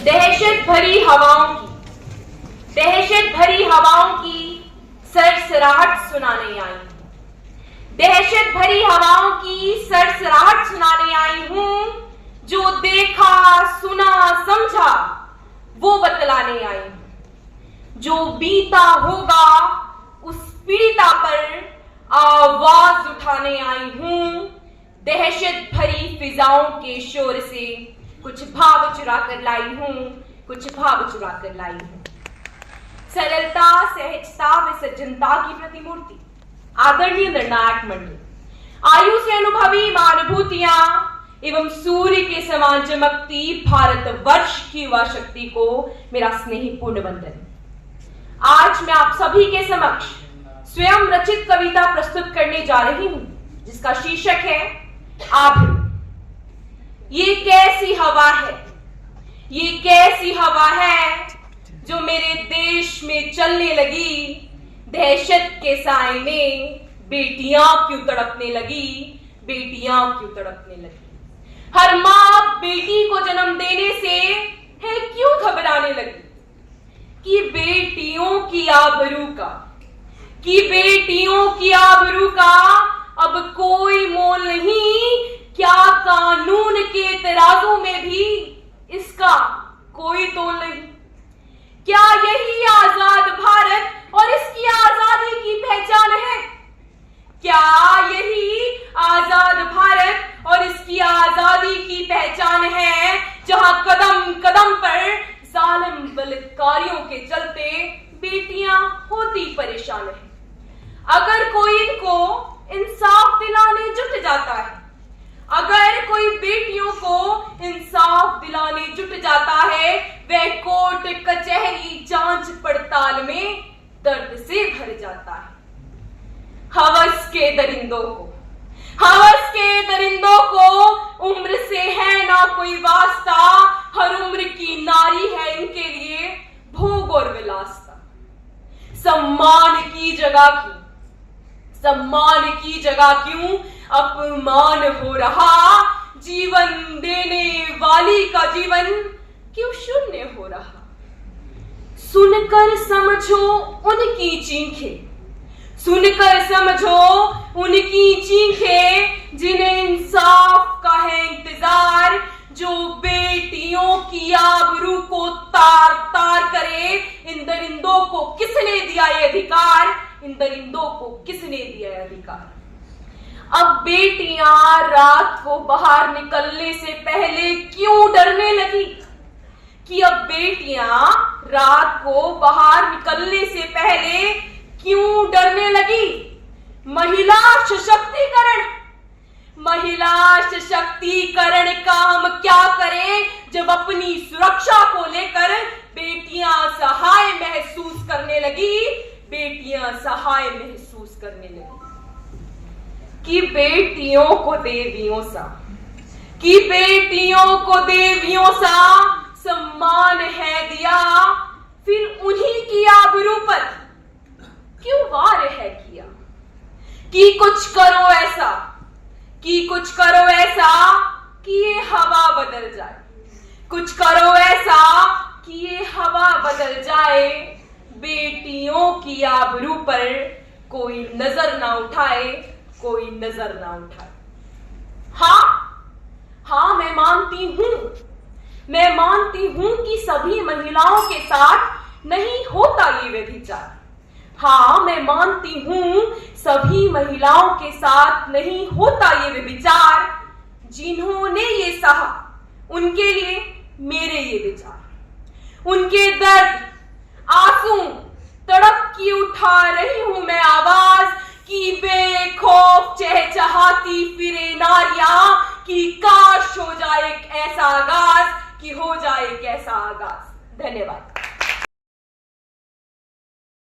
दहशत भरी हवाओं की सरसराहट सुनाने आई हूं। दहशत भरी हवाओं की सरसराहट सुनाने आई हूं। जो देखा सुना समझा वो बतलाने आई हूं। जो बीता होगा उस पीड़िता पर आवाज उठाने आई हूं। दहशत भरी फिजाओं के शोर से कुछ भाव चुरा कर लाई हूं, कुछ भाव चुरा कर लाई हूं। सरलता, सहजता व सज्जनता की प्रतिमूर्ति आदरणीय निर्णायक मंडल, आयु से अनुभवी अनुभूतियां एवं सूर्य के समान चमकती भारतवर्ष की युवा शक्ति को मेरा स्नेहपूर्ण वंदन। आज मैं आप सभी के समक्ष स्वयं रचित कविता प्रस्तुत करने जा रही हूं, जिसका शीर्षक है आभा। ये कैसी हवा है, ये कैसी हवा है जो मेरे देश में चलने लगी। दहशत के साए में बेटियां क्यों तड़पने लगी, बेटियां क्यों तड़पने लगी। हर मां बेटी को जन्म देने से है क्यों घबराने लगी कि बेटियों की आबरू का अब कोई मोल नहीं। क्या कानून के तराजू में भी इसका कोई तोल नहीं। क्या यही आजाद भारत और इसकी आजादी की पहचान है? क्या यही आजाद भारत और इसकी आजादी की पहचान है, जहां कदम कदम पर जालिम बलात्कारियों के चलते बेटियां होती परेशान है। अगर कोई इनको इंसाफ दिलाने जुट जाता है, अगर कोई बेटियों को इंसाफ दिलाने जुट जाता है, वह कोर्ट कचहरी जांच पड़ताल में दर्द से भर जाता है। हवस के दरिंदों को उम्र से है ना कोई वास्ता। हर उम्र की नारी है इनके लिए भोग और विलासता। सम्मान की जगह क्यों अपमान हो रहा। जीवन देने वाली का जीवन क्यों शून्य हो रहा। सुनकर समझो उनकी चीखें जिन्हें इंसाफ का है इंतजार। जो बेटियों की आबरू को तार तार करे। इन दरिंदों को किसने दिया ये अधिकार, इन दरिंदों को किसने दिया ये अधिकार। अब बेटियां रात को बाहर निकलने से पहले क्यों डरने लगी, कि अब बेटियां रात को बाहर निकलने से पहले क्यों डरने लगी। महिला सशक्तिकरण का हम क्या करें, जब अपनी सुरक्षा को लेकर बेटियां सहाय महसूस करने लगी। कि बेटियों को देवियों सा सम्मान है दिया, फिर उन्हीं की आबरू पर क्यों वार है किया। कि कुछ करो ऐसा कि ये हवा बदल जाए। कुछ करो ऐसा कि ये हवा बदल जाए। बेटियों की आबरू पर कोई नजर ना उठाए। हाँ, मैं मानती हूं कि सभी महिलाओं के साथ नहीं होता ये व्यभिचार। हाँ, मैं मानती हूं सभी महिलाओं के साथ नहीं होता ये व्यभिचार। जिन्होंने ये सहा उनके लिए मेरे ये विचार। उनके दर्द आंसू तड़प की उठा रही हूं मैं आवाज। कि बेखौफ चहचहाती फिरे नारियां, कि काश हो जाए एक ऐसा आगाज, धन्यवाद।